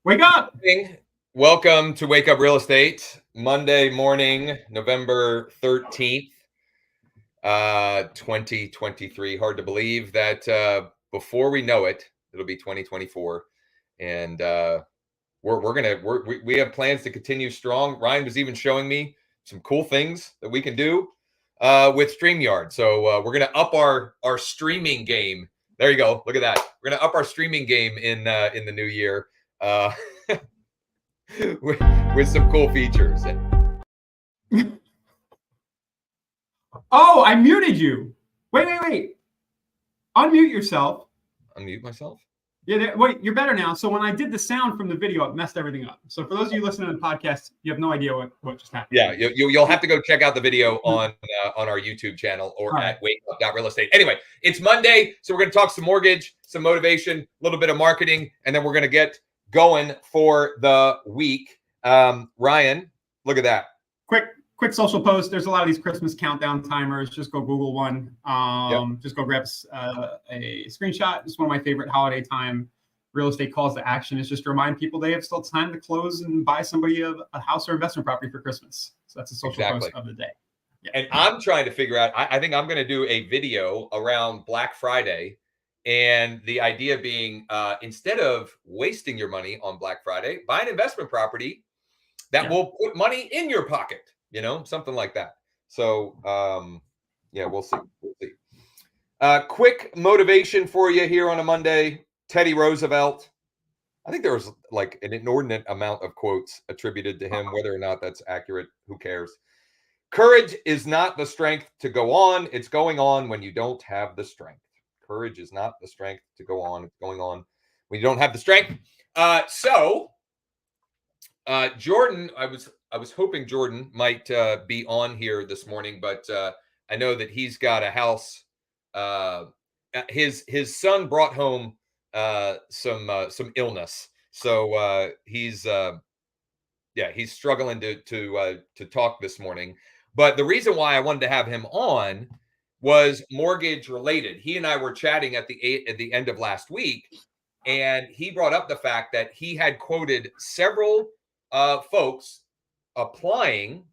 Wake up! Welcome to Wake Up Real Estate, Monday morning, November 13th, 2023. Hard to believe that before we know it, it'll be 2024. And we have plans to continue strong. Ryan was even showing me some cool things that we can do with StreamYard. So we're gonna up our streaming game. There you go. Look at that. We're gonna up our streaming game in the new year. With some cool features. Oh, I muted you. Wait. Unmute yourself. Unmute myself? Yeah, wait, you're better now. So when I did the sound from the video, it messed everything up. So for those of you listening to the podcast, you have no idea what just happened. Yeah, you'll have to go check out the video on our YouTube channel or at wakeup.realestate. Anyway, it's Monday, so we're going to talk some mortgage, some motivation, a little bit of marketing, and then we're going to get going for the week. Ryan, look at that. Quick social post. There's a lot of these Christmas countdown timers. Just go Google one. Just go grab a screenshot. It's one of my favorite holiday time real estate calls to action. Is just to remind people they have still time to close and buy somebody a house or investment property for Christmas. So that's a social post of the day. Yeah. And I'm trying to figure out, I think I'm going to do a video around Black Friday. And the idea being, instead of wasting your money on Black Friday, buy an investment property that will put money in your pocket. Something like that. So, we'll see. Quick motivation for you here on a Monday. Teddy Roosevelt. I think there was like an inordinate amount of quotes attributed to him. Whether or not that's accurate, who cares? Courage is not the strength to go on. It's going on when you don't have the strength. Courage is not the strength to go on. It's going on when you don't have the strength. Jordan, I was hoping Jordan might be on here this morning, but I know that he's got a house. His son brought home some illness, so he's struggling to talk this morning. But the reason why I wanted to have him on was mortgage related. He and I were chatting at the end of last week, and he brought up the fact that he had quoted several folks applying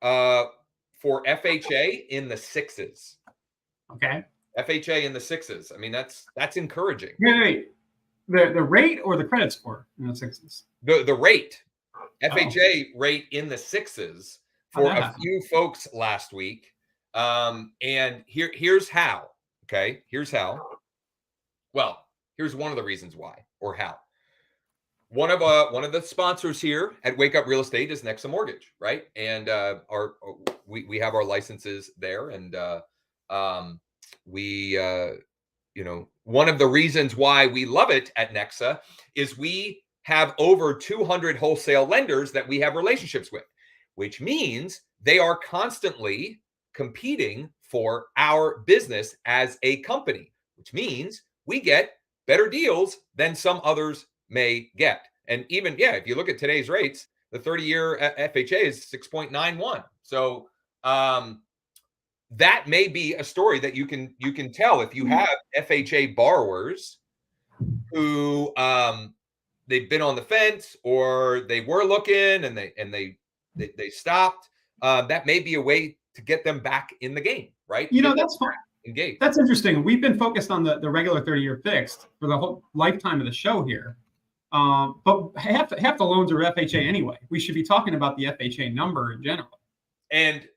for FHA in the sixes. Okay. FHA in the sixes. I mean, that's encouraging. Wait. The rate or the credit score in the sixes? The rate. FHA rate in the sixes for a few folks last week. And here's how. Okay. Here's how. Well, here's one of the reasons why or how. One of the sponsors here at Wake Up Real Estate is NEXA Mortgage, right? And we have our licenses there, and one of the reasons why we love it at NEXA is we have over 200 wholesale lenders that we have relationships with, which means they are constantly competing for our business as a company, which means we get better deals than some others may get. And even, if you look at today's rates, the 30-year FHA is 6.91. So that may be a story that you can tell if you have FHA borrowers who they've been on the fence or they were looking and they stopped. That may be a way to get them back in the game, right? That's fine. Engaged. That's interesting. We've been focused on the regular 30-year fixed for the whole lifetime of the show here. But half the loans are FHA anyway. We should be talking about the FHA number in general. And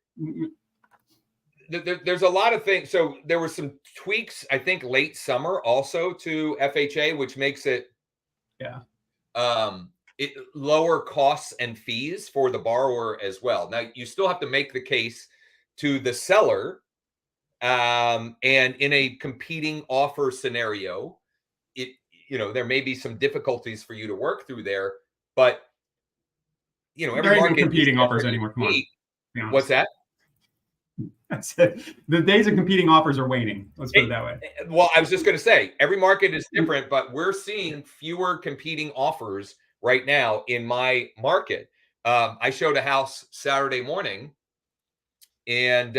there's a lot of things. So there were some tweaks, I think, late summer also to FHA, which makes it lower costs and fees for the borrower as well. Now, you still have to make the case to the seller. And in a competing offer scenario, there may be some difficulties for you to work through there, but every market competing offers anymore. Come on. What's that? That's it. The days of competing offers are waning. Let's put it that way. Well, I was just going to say every market is different, but we're seeing fewer competing offers right now in my market. I showed a house Saturday morning, and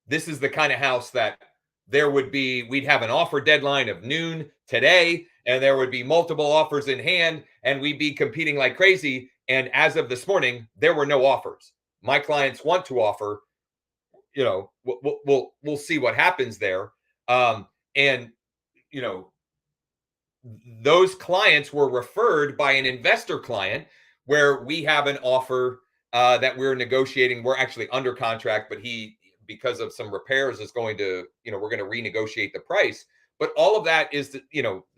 this is the kind of house that we'd have an offer deadline of noon today, and there would be multiple offers in hand, and we'd be competing like crazy. And as of this morning, there were no offers. My clients want to offer. We'll see what happens there. And those clients were referred by an investor client where we have an offer that we're negotiating. We're actually under contract, but he, because of some repairs, is going to, we're going to renegotiate the price. But all of that is,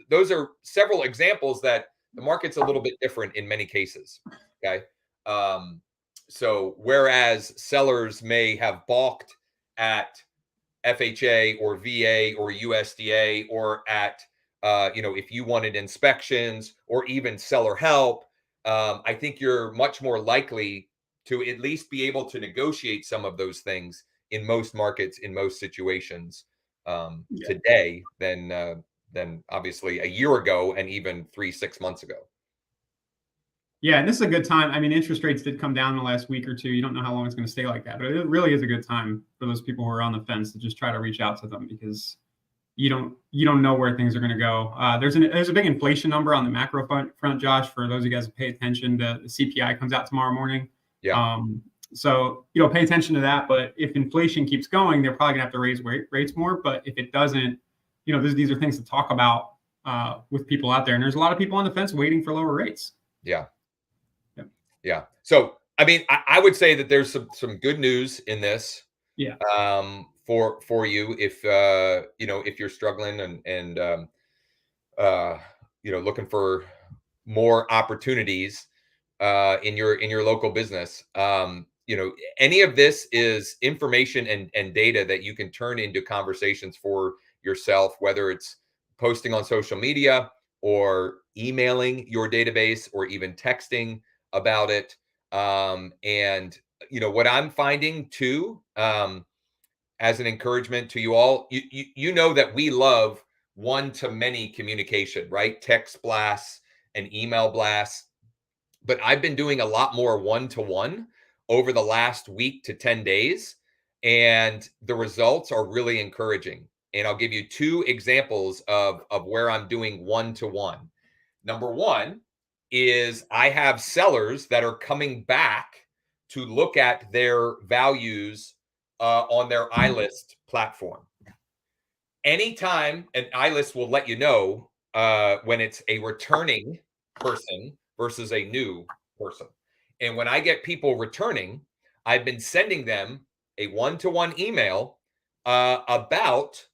those are several examples that the market's a little bit different in many cases. Okay. So whereas sellers may have balked at FHA or VA or USDA or at, if you wanted inspections or even seller help, I think you're much more likely to at least be able to negotiate some of those things in most markets, in most situations today than obviously a year ago and even 3-6 months ago. Yeah, and this is a good time. I mean, interest rates did come down in the last week or two. You don't know how long it's going to stay like that, but it really is a good time for those people who are on the fence to just try to reach out to them, because you don't know where things are going to go. There's a big inflation number on the macro front, Josh. For those of you guys who pay attention, the CPI comes out tomorrow morning. Yeah. So pay attention to that. But if inflation keeps going, they're probably gonna have to raise rates more. But if it doesn't, these are things to talk about with people out there. And there's a lot of people on the fence waiting for lower rates. Yeah. Yeah. So, I mean, I would say that there's some good news in this. Yeah. For you, if if you're struggling and looking for more opportunities in your local business. Any of this is information and data that you can turn into conversations for yourself, whether it's posting on social media or emailing your database or even texting about it. And what I'm finding too, as an encouragement to you all, you know that we love one-to-many communication, right? Text blasts and email blasts. But I've been doing a lot more one-to-one over the last week to 10 days, and the results are really encouraging. And I'll give you 2 examples of where I'm doing one-to-one. Number one is I have sellers that are coming back to look at their values on their iList platform. Anytime an iList will let you know when it's a returning person versus a new person. And when I get people returning, I've been sending them a one-to-one email about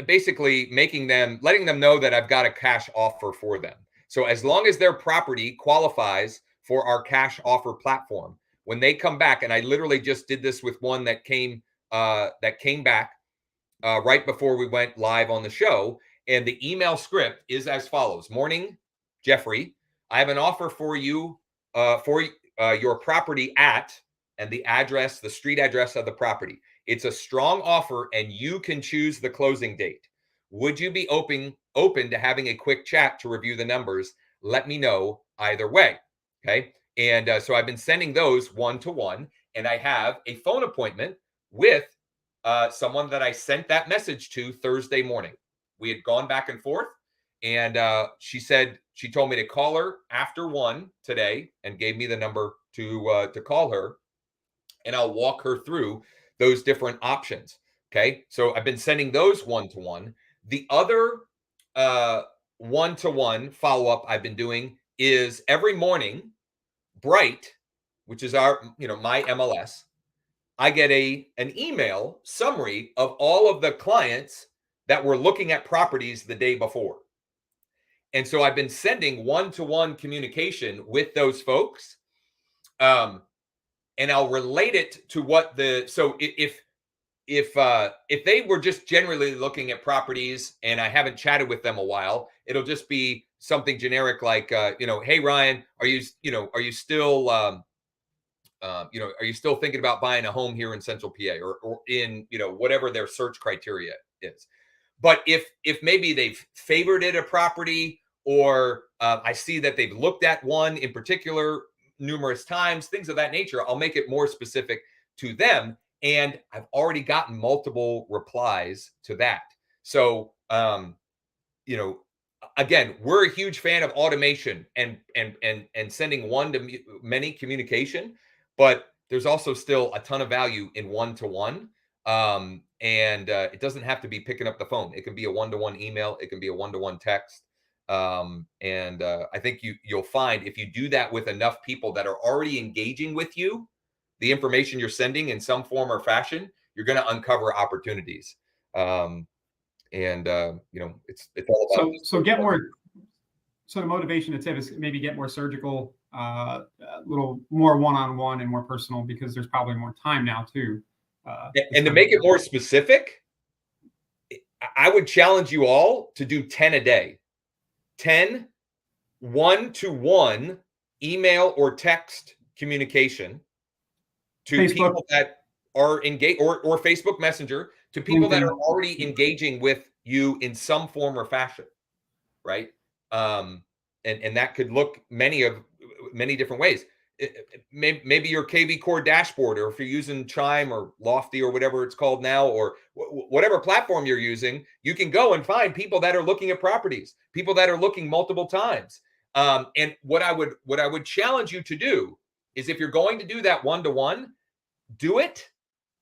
basically letting them know that I've got a cash offer for them. So as long as their property qualifies for our cash offer platform, when they come back, and I literally just did this with one that came back right before we went live on the show, and the email script is as follows: Morning, Jeffrey. I have an offer for you for your property at, and the address, the street address of the property. It's a strong offer, and you can choose the closing date. Would you be open to having a quick chat to review the numbers? Let me know either way. Okay. And so I've been sending those one-to-one, and I have a phone appointment with someone that I sent that message to Thursday morning. We had gone back and forth, and she told me to call her after 1 today, and gave me the number to call her, and I'll walk her through those different options. Okay, so I've been sending those one-to-one. The other one-to-one follow-up I've been doing is every morning, Bright, which is my MLS, I get an email summary of all of the clients that were looking at properties the day before. And so I've been sending one-to-one communication with those folks. And I'll relate it to so if they were just generally looking at properties and I haven't chatted with them a while, it'll just be something generic like, hey, Ryan, are you still, are you still thinking about buying a home here in Central PA or in, whatever their search criteria is. But if maybe they've favorited a property, or I see that they've looked at one in particular numerous times, things of that nature, I'll make it more specific to them. And I've already gotten multiple replies to that. So, again, we're a huge fan of automation and sending one-to-many communication, but there's also still a ton of value in one-to-one. It doesn't have to be picking up the phone. It can be a one-to-one email. It can be a one-to-one text. I think you'll find if you do that with enough people that are already engaging with you, the information you're sending in some form or fashion, you're going to uncover opportunities. It's all about so get more. So the motivation to tip is maybe get more surgical, a little more one-on-one and more personal, because there's probably more time now too. And to make it more specific, I would challenge you all to do 10 a day. 10 one-to-one email or text communication to Facebook. People that are engaged, or Facebook Messenger, to people that are already engaging with you in some form or fashion, right? And that could look many different ways. Maybe your KV Core dashboard, or if you're using Chime or Lofty or whatever it's called now, or whatever platform you're using, you can go and find people that are looking at properties, people that are looking multiple times. And what I would challenge you to do is, if you're going to do that one-to-one, do it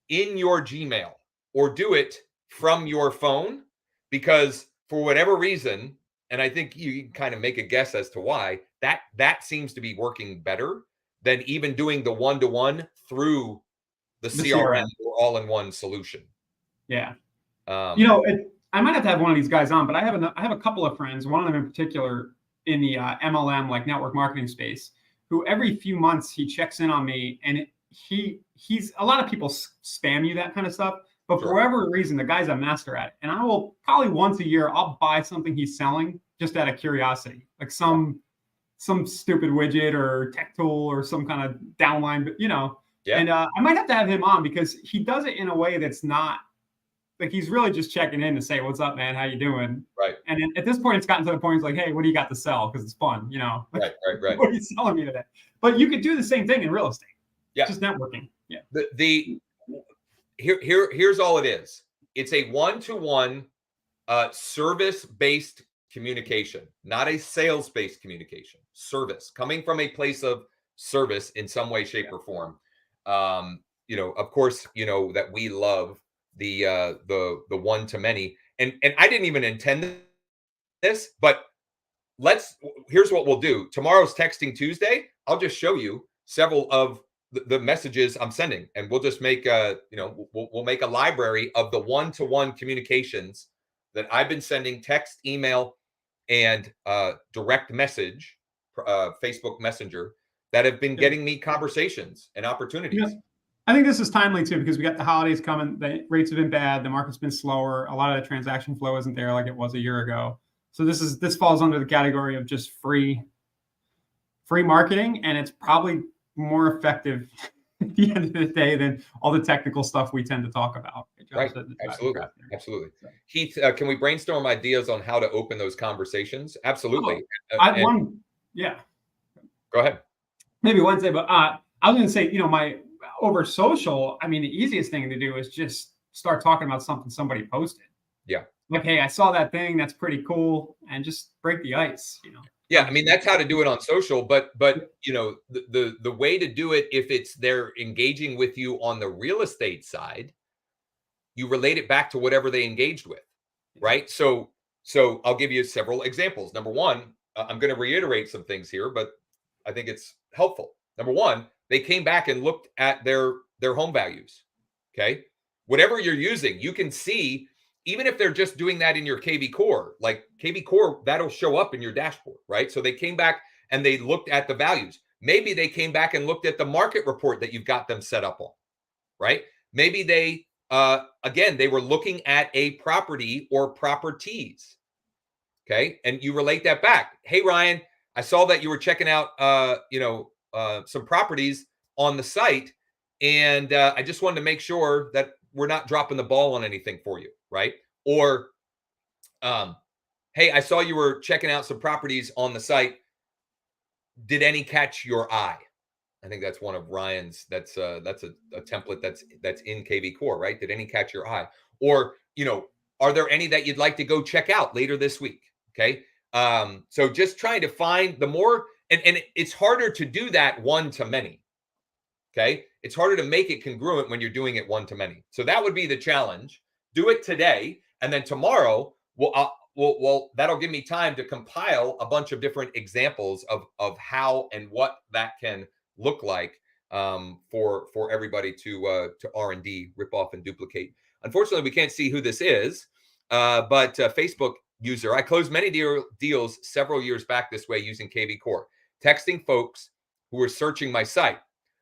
in your Gmail or do it from your phone, because for whatever reason, and I think you can kind of make a guess as to why, that seems to be working better than even doing the one-to-one through the CRM or all-in-one solution. Yeah. I might have to have one of these guys on, but I have a couple of friends, one of them in particular in the MLM, like network marketing space, who every few months he checks in on me, and he's a lot of people spam you that kind of stuff, but for whatever reason, the guy's a master at it. And I will probably once a year, I'll buy something he's selling just out of curiosity, like some stupid widget or tech tool or some kind of downline, but and I might have to have him on, because he does it in a way that's not like, he's really just checking in to say, "What's up, man? How you doing?" Right. And at this point, it's gotten to the point, it's like, "Hey, what do you got to sell?" Because it's fun, Right. What are you selling me today? But you could do the same thing in real estate. Yeah. Just networking. Yeah. Here's all it is. It's a one-to-one service-based communication, not a sales-based communication. Service, coming from a place of service in some way, shape, or form. Of course, that we love the one-to-many, and I didn't even intend this, but here's what we'll do. Tomorrow's Texting Tuesday. I'll just show you several of the messages I'm sending, and we'll just make we'll make a library of the one-to-one communications that I've been sending: text, email, and direct message, Facebook Messenger, that have been getting me conversations and opportunities. Yeah. I think this is timely too, because we got the holidays coming. The rates have been bad. The market's been slower. A lot of the transaction flow isn't there like it was a year ago. So this falls under the category of just free marketing, and it's probably more effective at the end of the day than all the technical stuff we tend to talk about. Right. Absolutely. Heath, can we brainstorm ideas on how to open those conversations? Absolutely. Yeah. Go ahead. Maybe Wednesday, but I was going to say, over social, I mean, the easiest thing to do is just start talking about something somebody posted. Yeah. Like, hey, I saw that thing. That's pretty cool. And just break the ice, Yeah, I mean, that's how to do it on social, but the way to do it, if they're engaging with you on the real estate side, you relate it back to whatever they engaged with, right? So I'll give you several examples. Number one, I'm going to reiterate some things here, but I think it's helpful. Number one, they came back and looked at their home values. Okay, whatever you're using, you can see. Even if they're just doing that in your KV Core, like KV Core, that'll show up in your dashboard, right? So they came back and they looked at the values. Maybe they came back and looked at the market report that you've got them set up on, right? Maybe they, again, they were looking at a property or properties, okay? And you relate that back. Hey, Ryan, I saw that you were checking out, some properties on the site, and I just wanted to make sure that we're not dropping the ball on anything for you, right? Or, hey, I saw you were checking out some properties on the site. Did any catch your eye? I think that's one of Ryan's. That's a template that's in KV Core, right? Did any catch your eye? Or, are there any that you'd like to go check out later this week? Okay. So just trying to find the more, and it's harder to do that one-to-many. Okay. It's harder to make it congruent when you're doing it one-to-many. So that would be the challenge. Do it today. And then tomorrow, that'll give me time to compile a bunch of different examples of how and what that can look like for everybody to R&D, rip off and duplicate. Unfortunately, we can't see who this is, but Facebook user. I closed many deals several years back this way using KV Core, texting folks who were searching my site.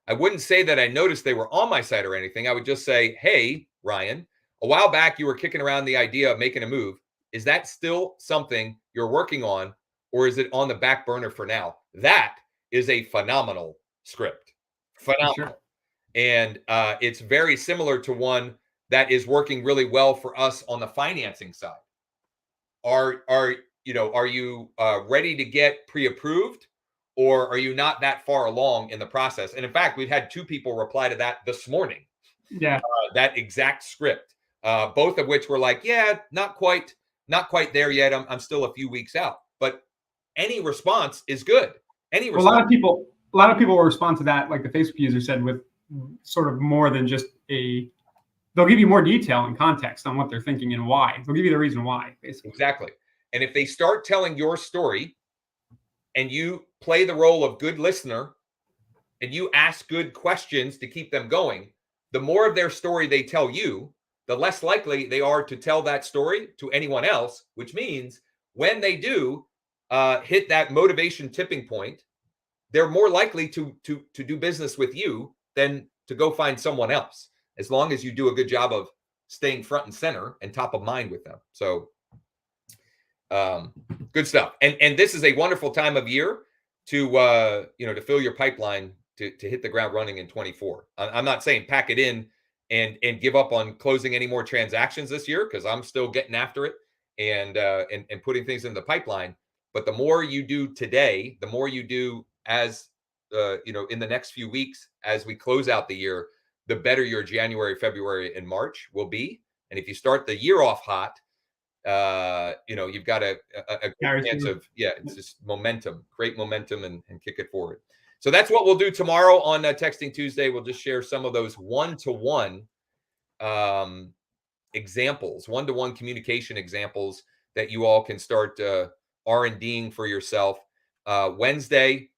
I wouldn't say that I noticed they were on my site or anything. I would just say, hey, Ryan, a while back you were kicking around the idea of making a move. Is that still something you're working on, or is it on the back burner for now? That is a phenomenal script. Phenomenal. Sure. And it's very similar to one that is working really well for us on the financing side. Are you ready to get pre-approved, or are you not that far along in the process? And in fact, we've had 2 people reply to that this morning. Yeah, that exact script, both of which were like, yeah, not quite there yet. I'm still a few weeks out, but any response is good. Any response. A lot of people will respond to that, like the Facebook user said, with sort of more than just they'll give you more detail and context on what they're thinking and why. They'll give you the reason why, basically. Exactly. And if they start telling your story and you play the role of good listener and you ask good questions to keep them going, the more of their story they tell you, the less likely they are to tell that story to anyone else, which means when they do hit that motivation tipping point, they're more likely to do business with you than to go find someone else, as long as you do a good job of staying front and center and top of mind with them. So good stuff. And this is a wonderful time of year to fill your pipeline to hit the ground running in 24. I'm not saying pack it in and give up on closing any more transactions this year, because I'm still getting after it and putting things in the pipeline. But the more you do today, the more you do as in the next few weeks as we close out the year, the better your January, February, and March will be. And if you start the year off hot, you've got a good chance of, it's just momentum, create momentum and kick it forward. So that's what we'll do tomorrow on Texting Tuesday. We'll just share some of those one-to-one examples, one-to-one communication examples that you all can start R&Ding for yourself. Wednesday,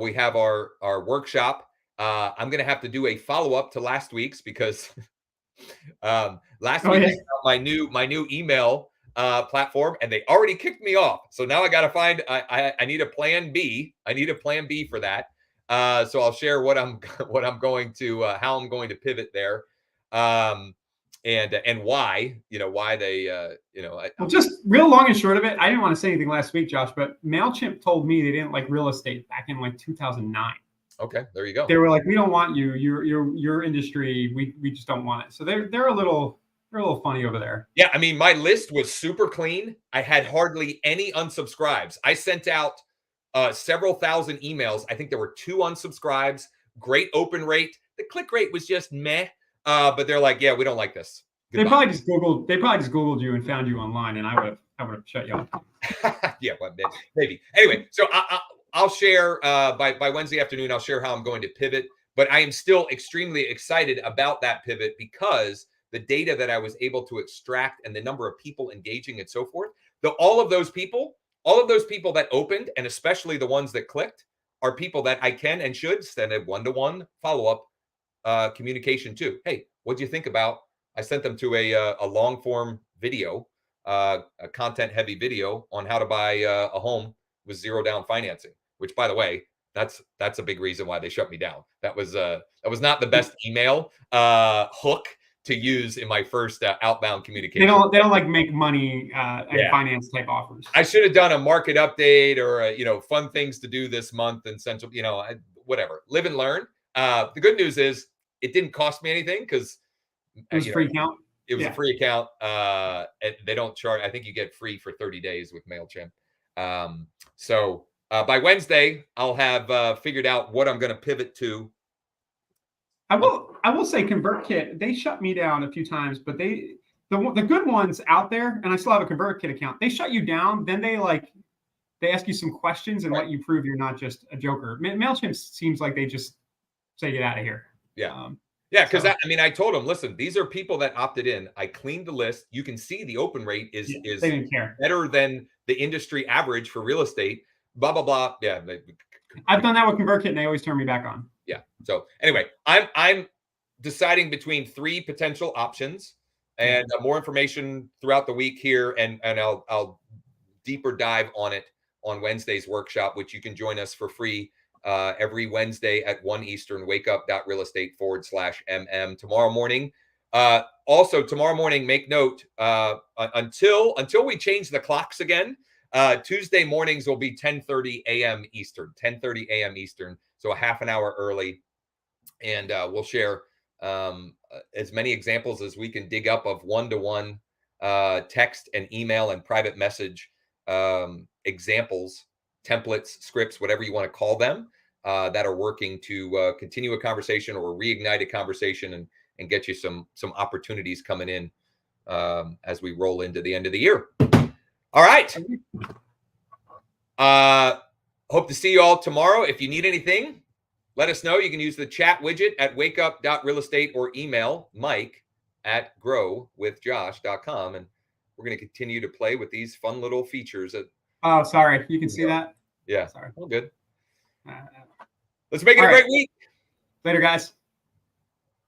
we have our workshop. I'm going to have to do a follow-up to last week's, because last week I got my new email platform and they already kicked me off. So now I got to find, I need a plan B. I need a plan B for that. So I'll share what I'm going to, how I'm going to pivot there. And why they, well, just real long and short of it, I didn't want to say anything last week, Josh, but MailChimp told me they didn't like real estate back in like 2009. Okay, there you go. They were like, we don't want you. Your industry. We just don't want it. So they're a little funny over there. Yeah, I mean, my list was super clean. I had hardly any unsubscribes. I sent out several thousand emails. I think there were 2 unsubscribes. Great open rate. The click rate was just meh. But they're like, yeah, we don't like this. Goodbye. They probably just Googled you and found you online, and I would have shut you off. Yeah, well, maybe. Anyway, so I'll share by Wednesday afternoon. I'll share how I'm going to pivot. But I am still extremely excited about that pivot, because the data that I was able to extract and the number of people engaging and so forth, all of those people that opened, and especially the ones that clicked, are people that I can and should send a one-to-one follow-up communication to. Hey, what'd you think about? I sent them to a long form video, a content heavy video on how to buy a home with 0 down financing, which, by the way, that's a big reason why they shut me down. That was not the best email hook to use in my first outbound communication. They don't like make money and finance type offers. I should have done a market update or fun things to do this month and central, whatever. Live and learn. The good news is it didn't cost me anything, because it was a free account. It was a free account. And they don't charge. I think you get free for 30 days with MailChimp. So by Wednesday, I'll have figured out what I'm going to pivot to. I will say ConvertKit, they shut me down a few times, but the good ones out there, and I still have a ConvertKit account, they shut you down. Then they they ask you some questions and let you prove you're not just a joker. MailChimp seems like they just say, get out of here. Yeah. Yeah, because I mean, I told them, listen, these are people that opted in. I cleaned the list. You can see the open rate is they didn't care. Better than the industry average for real estate. Blah blah blah. Yeah, I've done that with ConvertKit, and they always turn me back on. Yeah. So anyway, I'm deciding between 3 potential options, and more information throughout the week here, and I'll deeper dive on it on Wednesday's workshop, which you can join us for free every Wednesday at 1 Eastern. wakeup.realestate/mm tomorrow morning. Also tomorrow morning, make note, until we change the clocks again, Tuesday mornings will be 10:30 a.m. Eastern, 10:30 a.m. Eastern. So a half an hour early. And we'll share as many examples as we can dig up of one-to-one text and email and private message examples, templates, scripts, whatever you want to call them, that are working to continue a conversation or reignite a conversation and get you some opportunities coming in as we roll into the end of the year. All right. Hope to see you all tomorrow. If you need anything, let us know. You can use the chat widget at wakeup.realestate or email mike@growwithjosh.com. And we're going to continue to play with these fun little features. Oh, sorry. You can see that? Yeah. Sorry. All good. Let's make it a great week. Later, guys.